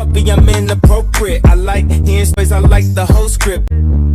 puppy, I'm inappropriate. I like hearing space, I like the whole script.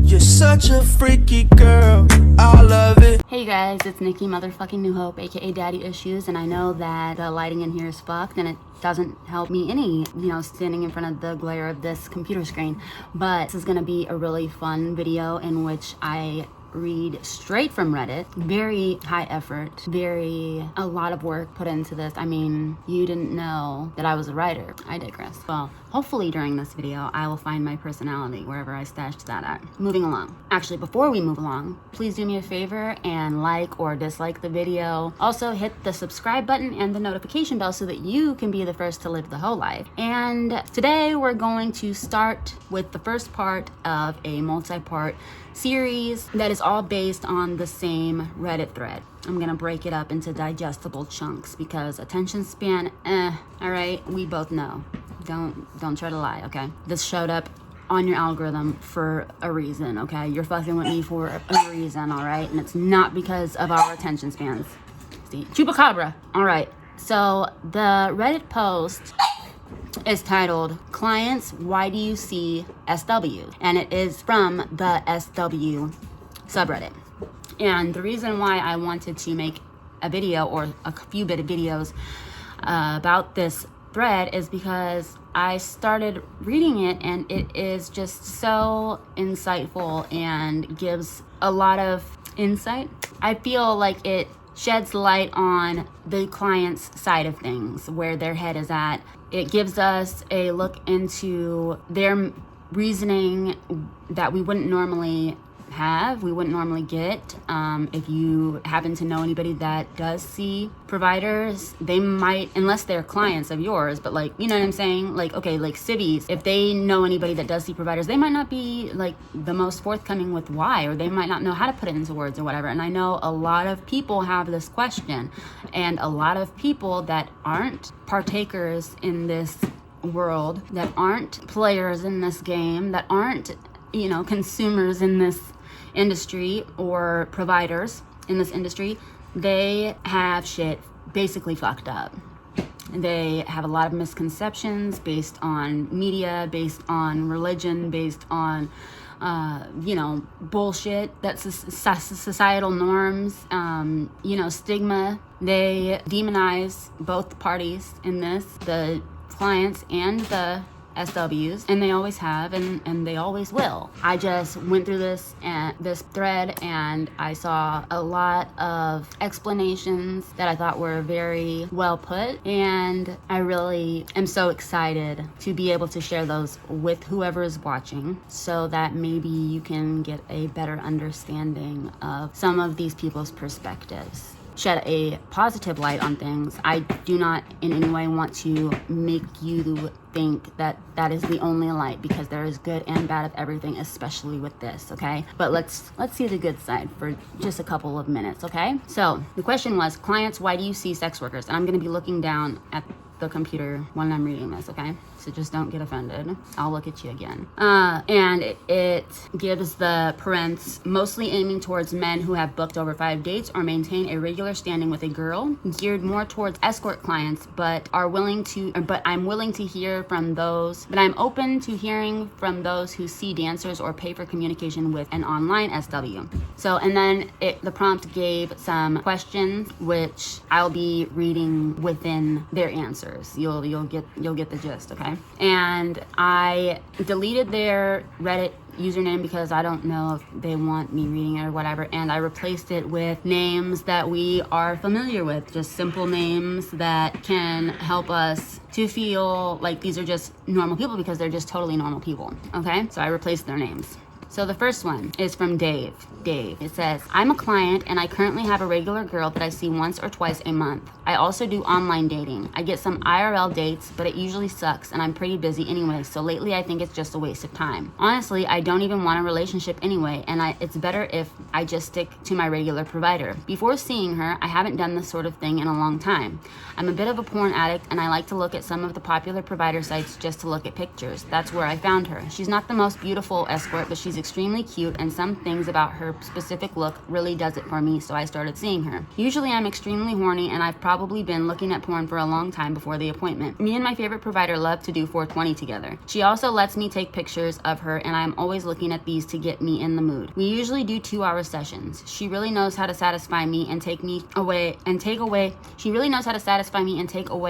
You're such a freaky girl, I love it. Hey guys, it's Nikki motherfucking New Hope, aka Daddy Issues, and I know that the lighting in here is fucked and it doesn't help me any, standing in front of the glare of this computer screen. But this is gonna be a really fun video in which I read straight from Reddit. Very high effort, a lot of work put into this. I mean, you didn't know that I was a writer. I digress. Well, hopefully during this video, I will find my personality wherever I stashed that at. Moving along. Actually, before we move along, please do me a favor and like or dislike the video. Also hit the subscribe button and the notification bell so that you can be the first to live the whole life. And today we're going to start with the first part of a multi-part series that is all based on the same Reddit thread. I'm gonna break it up into digestible chunks because attention span, all right, we both know. Don't try to lie, okay? This showed up on your algorithm for a reason, okay? You're fucking with me for a reason, all right? And it's not because of our attention spans. See, chupacabra. All right, so the Reddit post is titled, Clients, Why Do You See SW? And it is from the SW subreddit. And the reason why I wanted to make a video or a few bit of videos about this thread is because I started reading it and it is just so insightful and gives a lot of insight. I feel like it sheds light on the client's side of things, where their head is at. It gives us a look into their reasoning that we wouldn't normally get. If you happen to know anybody that does see providers, they might, unless they're clients of yours, but like, you know what I'm saying? Like, okay, like civvies, if they know anybody that does see providers, they might not be like the most forthcoming with why, or they might not know how to put it into words or whatever. And I know a lot of people have this question, and a lot of people that aren't partakers in this world, that aren't players in this game, that aren't, consumers in this industry or providers in this industry, they have shit basically fucked up. They have a lot of misconceptions based on media, based on religion, based on bullshit, that's societal norms, stigma. They demonize both parties in this, the clients and the SWs, and they always have, and they always will. I just went through this thread and I saw a lot of explanations that I thought were very well put, and I really am so excited to be able to share those with whoever is watching so that maybe you can get a better understanding of some of these people's perspectives. Shed a positive light on things. I do not in any way want to make you think that that is the only light, because there is good and bad of everything, especially with this, okay? But let's see the good side for just a couple of minutes, okay? So the question was, clients, why do you see sex workers? And I'm gonna be looking down at the computer when I'm reading this, okay? So just don't get offended. I'll look at you again. And it gives the parents mostly aiming towards men who have booked over 5 dates or maintain a regular standing with a girl, geared more towards escort clients, but I'm willing to hear from those, but I'm open to hearing from those who see dancers or pay for communication with an online SW. So, and then the prompt gave some questions, which I'll be reading within their answers. You'll get the gist, okay? And I deleted their Reddit username because I don't know if they want me reading it or whatever, and I replaced it with names that we are familiar with, just simple names that can help us to feel like these are just normal people, because they're just totally normal people, okay? So I replaced their names. So the first one is from Dave. It says, I'm a client and I currently have a regular girl that I see once or twice a month. I also do online dating. I get some IRL dates, but it usually sucks and I'm pretty busy anyway, so lately I think it's just a waste of time. Honestly, I don't even want a relationship anyway, and it's better if I just stick to my regular provider. Before seeing her, I haven't done this sort of thing in a long time. I'm a bit of a porn addict and I like to look at some of the popular provider sites just to look at pictures. That's where I found her. She's not the most beautiful escort, but she's She's extremely cute, and some things about her specific look really does it for me, so I started seeing her. Usually I'm extremely horny, and I've probably been looking at porn for a long time before the appointment. Me and my favorite provider love to do 420 together. She also lets me take pictures of her, and I'm always looking at these to get me in the mood. We usually do 2-hour sessions. She really knows how to satisfy me and take away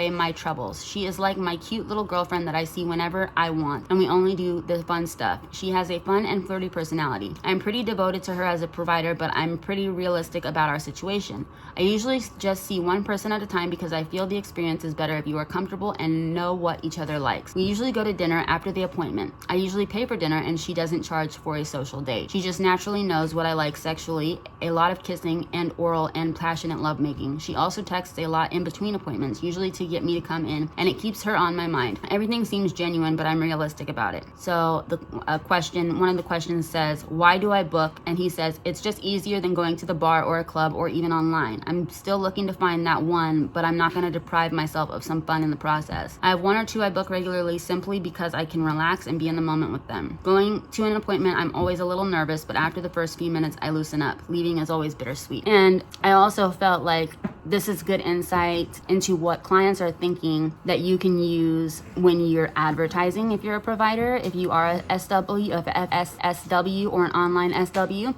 my troubles. She is like my cute little girlfriend that I see whenever I want, and we only do the fun stuff. She has a fun and flirty personality. I'm pretty devoted to her as a provider, but I'm pretty realistic about our situation. I usually just see one person at a time because I feel the experience is better if you are comfortable and know what each other likes. We usually go to dinner after the appointment. I usually pay for dinner, and she doesn't charge for a social date. She just naturally knows what I like sexually, a lot of kissing and oral and passionate lovemaking. She also texts a lot in between appointments, usually to get me to come in, and it keeps her on my mind. Everything seems genuine, but I'm realistic about it. So one of the questions says, why do I book? And he says, it's just easier than going to the bar or a club or even online. I'm still looking to find that one, but I'm not going to deprive myself of some fun in the process. I have 1 or 2 I book regularly simply because I can relax and be in the moment with them. Going to an appointment, I'm always a little nervous, but after the first few minutes, I loosen up. Leaving is always bittersweet. And I also felt like this is good insight into what clients are thinking that you can use when you're advertising. If you're a provider, if you are a SW, if FSSW or an online SW,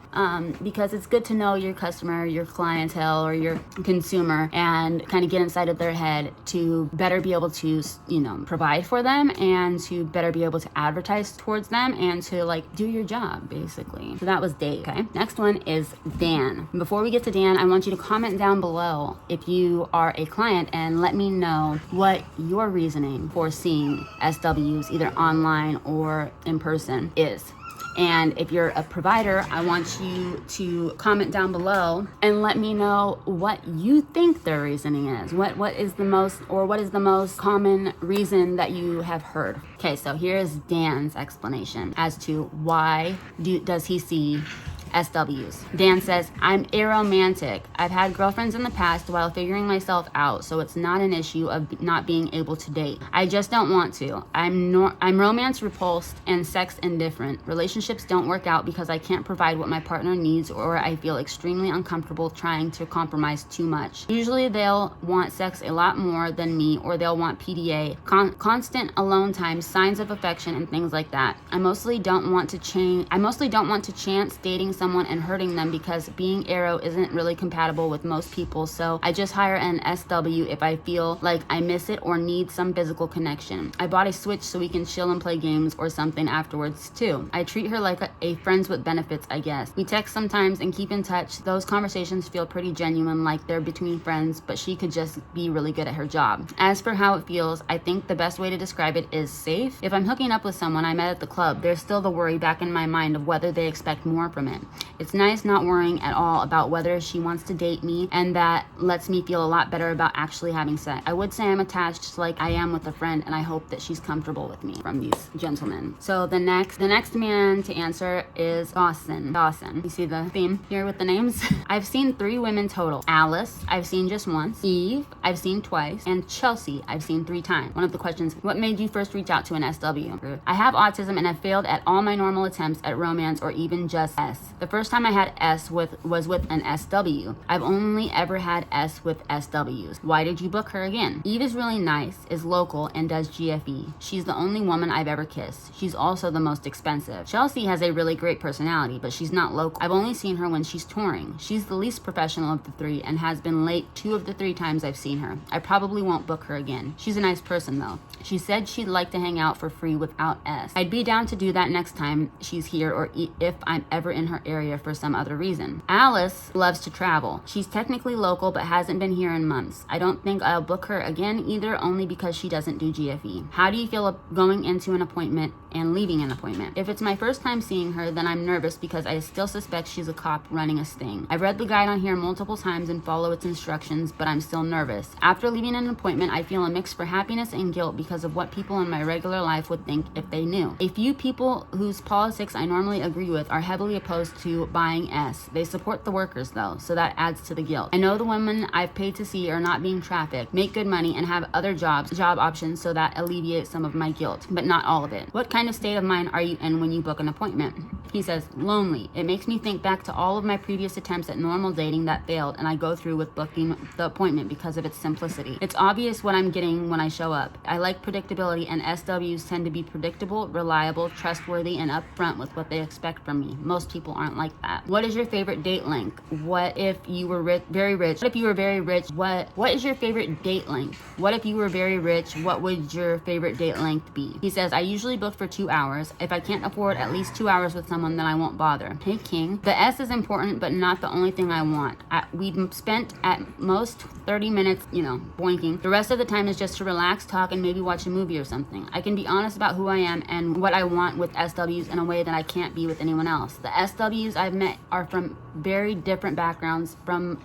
because it's good to know your customer, your clientele, or your consumer, and kind of get inside of their head to better be able to, provide for them, and to better be able to advertise towards them, and to do your job, basically. So that was Dave. Okay, next one is Dan. Before we get to Dan, I want you to comment down below if you are a client and let me know what your reasoning for seeing SWs either online or in person is. And if you're a provider, I want you to comment down below and let me know what you think their reasoning is. What is the most common reason that you have heard? Okay, so here's Dan's explanation as to why does he see SWs. Dan says, I'm aromantic. I've had girlfriends in the past while figuring myself out, so it's not an issue of not being able to date. I just don't want to. I'm romance repulsed and sex indifferent. Relationships don't work out because I can't provide what my partner needs, or I feel extremely uncomfortable trying to compromise too much. Usually they'll want sex a lot more than me, or they'll want PDA, constant alone time, signs of affection, and things like that. I mostly don't want to chance dating someone and hurting them because being aro isn't really compatible with most people, so I just hire an SW if I feel like I miss it or need some physical connection. I bought a Switch so we can chill and play games or something afterwards too. I treat her like a friends with benefits, I guess. We text sometimes and keep in touch. Those conversations feel pretty genuine, like they're between friends, but she could just be really good at her job. As for how it feels, I think the best way to describe it is safe. If I'm hooking up with someone I met at the club, there's still the worry back in my mind of whether they expect more from it. It's nice not worrying at all about whether she wants to date me, and that lets me feel a lot better about actually having sex. I would say I'm attached like I am with a friend, and I hope that she's comfortable with me. From these gentlemen. So the next man to answer is Dawson. You see the theme here with the names? I've seen 3 women total. Alice, I've seen just once. Eve, I've seen twice. And Chelsea, I've seen 3 times. One of the questions, what made you first reach out to an SW? I have autism and have failed at all my normal attempts at romance or even just S. The first time I had S was with an SW. I've only ever had S with SWs. Why did you book her again? Eve is really nice, is local, and does GFE. She's the only woman I've ever kissed. She's also the most expensive. Chelsea has a really great personality, but she's not local. I've only seen her when she's touring. She's the least professional of the 3 and has been late 2 of the 3 times I've seen her. I probably won't book her again. She's a nice person though. She said she'd like to hang out for free without S. I'd be down to do that next time she's here, or if I'm ever in her area for some other reason. Alice loves to travel. She's technically local but hasn't been here in months. I don't think I'll book her again either, only because she doesn't do GFE. How do you feel going into an appointment and leaving an appointment? If it's my first time seeing her, then I'm nervous because I still suspect she's a cop running a sting. I've read the guide on here multiple times and follow its instructions, but I'm still nervous. After leaving an appointment, I feel a mix for happiness and guilt because of what people in my regular life would think if they knew. A few people whose politics I normally agree with are heavily opposed to buying S. They support the workers though, so that adds to the guilt. I know the women I've paid to see are not being trafficked, make good money, and have other job options, so that alleviates some of my guilt, but not all of it. What kind of state of mind are you in when you book an appointment? He says, lonely. It makes me think back to all of my previous attempts at normal dating that failed, and I go through with booking the appointment because of its simplicity. It's obvious what I'm getting when I show up. I like predictability, and SWs tend to be predictable, reliable, trustworthy, and upfront with what they expect from me. Most people aren't like that. What is your favorite date length? What if you were very rich? What if you were very rich? What is your favorite date length? What if you were very rich? What would your favorite date length be? He says, I usually book for 2 hours. If I can't afford at least 2 hours with someone, then I won't bother. Hey King, the S is important, but not the only thing I want. We've spent at most 30 minutes, boinking. The rest of the time is just to relax, talk, and maybe watch a movie or something. I can be honest about who I am and what I want with SWs in a way that I can't be with anyone else. The SWs I've met are from very different backgrounds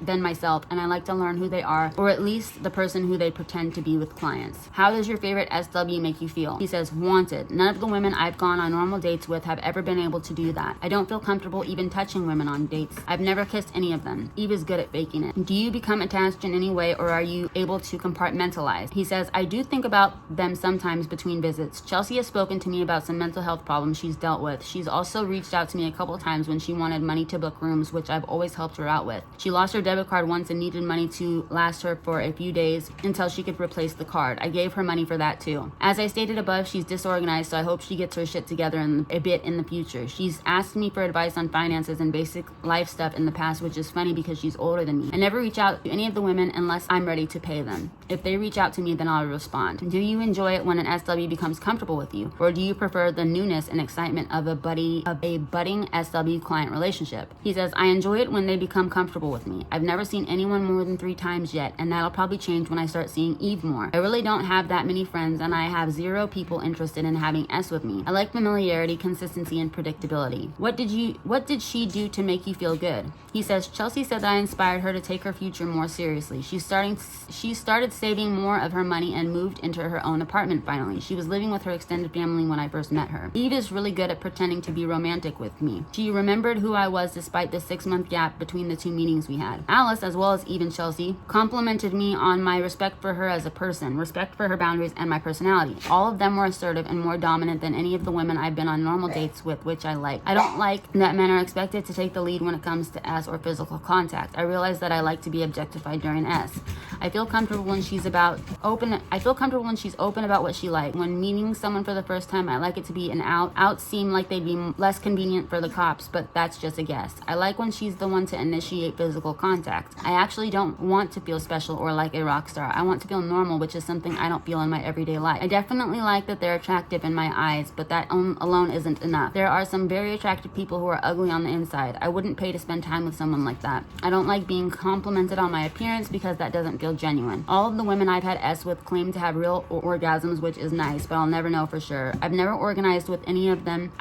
than myself, and I like to learn who they are, or at least the person who they pretend to be with clients. How does your favorite SW make you feel? He says, wanted. None of the women I've gone on normal dates with have ever been able to do that. I don't feel comfortable even touching women on dates. I've never kissed any of them. Eve is good at faking it. Do you become attached in any way, or are you able to compartmentalize? He says, I do think about them sometimes between visits. Chelsea has spoken to me about some mental health problems she's dealt with. She's also reached out to me a couple times when she wanted money to book rooms, which I've always helped her out with. She lost her debit card once and needed money to last her for a few days until she could replace the card. I gave her money for that too. As I stated above, she's disorganized, so I hope she gets her shit together a bit in the future. She's asked me for advice on finances and basic life stuff in the past, which is funny because she's older than me. I never reach out to any of the women unless I'm ready to pay them. If they reach out to me, then I'll respond. Do you enjoy it when an SW becomes comfortable with you, or do you prefer the newness and excitement of a budding SW client relationship? He says, I enjoy it when they become comfortable with me. I've never seen anyone more than 3 times yet, and that'll probably change when I start seeing Eve more. I really don't have that many friends, and I have 0 people interested in having S with me. I like familiarity, consistency, and predictability. What did she do to make you feel good? He says, Chelsea said that I inspired her to take her future more seriously. She started saving more of her money and moved into her own apartment finally. She was living with her extended family when I first met her. Eve is really good at pretending to be romantic with me. She remembered who I was despite the 6-month gap between the 2 meetings we had. Alice, as well as Eve and Chelsea, complimented me on my respect for her as a person, respect for her boundaries, and my personality. All of them were assertive and more dominant than any of the women I've been on normal dates with, which I like. I don't like that men are expected to take the lead when it comes to S or physical contact. I realize that I like to be objectified during S. I feel comfortable when she's open about what she likes. When meeting someone for the first time, I like it to be an out. Outs seem like they'd be less convenient for the cops, but that's just a guess. I like when she's the one to initiate physical contact. I actually don't want to feel special or like a rock star. I want to feel normal, which is something I don't feel in my everyday life. I definitely like that they're attractive in my eyes, but that alone isn't enough. There are some very attractive people who are ugly on the inside. I wouldn't pay to spend time with someone like that. I don't like being complimented on my appearance because that doesn't feel genuine. All of the women I've had S with claim to have real orgasms, which is nice, but I'll never know for sure. I've never orgasmed with any of them,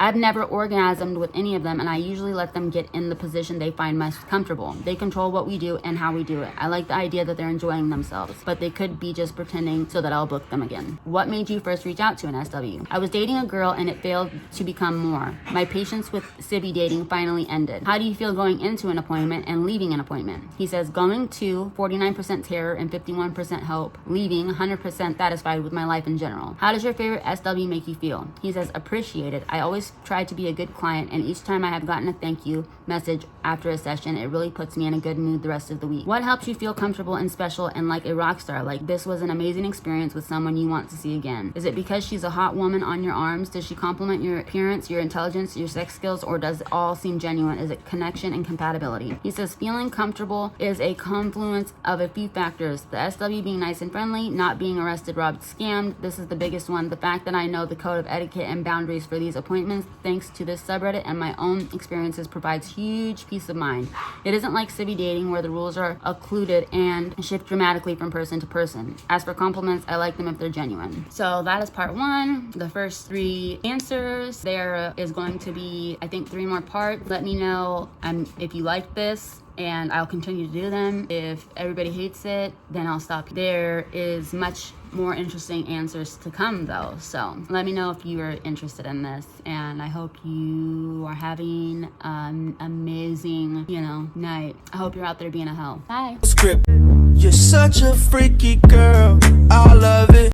and I usually let them get in the position they find most comfortable. They control what we do and how we do it. I like the idea that they're enjoying themselves, but they could be just pretending so that I'll book them again. What made you first reach out to an SW? I was dating a girl and it failed to become more. My patience with civvy dating finally ended. How do you feel going into an appointment and leaving an appointment? He says, going to 49% terror and 51% hope, leaving 100% satisfied with my life in general. How does your favorite SW make you feel? He says, appreciated. I always try to be a good client, and each time I have gotten a thank you message after a session, it really puts me in a good mood the rest of the week. What helps you feel comfortable and special and like a rock star? Like this was an amazing experience with someone you want to see again. Is it because she's a hot woman on your arms? Does she compliment your appearance, your intelligence, your sex skills, or does it all seem genuine? Is it connection and compatibility? He says, feeling comfortable is a confluence of a few factors. The SW being nice and friendly, not being arrested, robbed, scammed. This is the biggest one. The fact that I know the code of etiquette and boundaries for these appointments, thanks to this subreddit and my own experiences, provides huge peace of mind. It isn't like civvy dating where the rules are occluded and shift dramatically from person to person. As for compliments, I like them if they're genuine. So that is part 1. The first 3 answers. There is going to be, I think, 3 more parts. Let me know if you like this, and I'll continue to do them. If everybody hates it, then I'll stop. There is much more interesting answers to come though. So let me know if you are interested in this, and I hope you are having an amazing, night. I hope you're out there being a hoe. Bye. Script. You're such a freaky girl. I love it.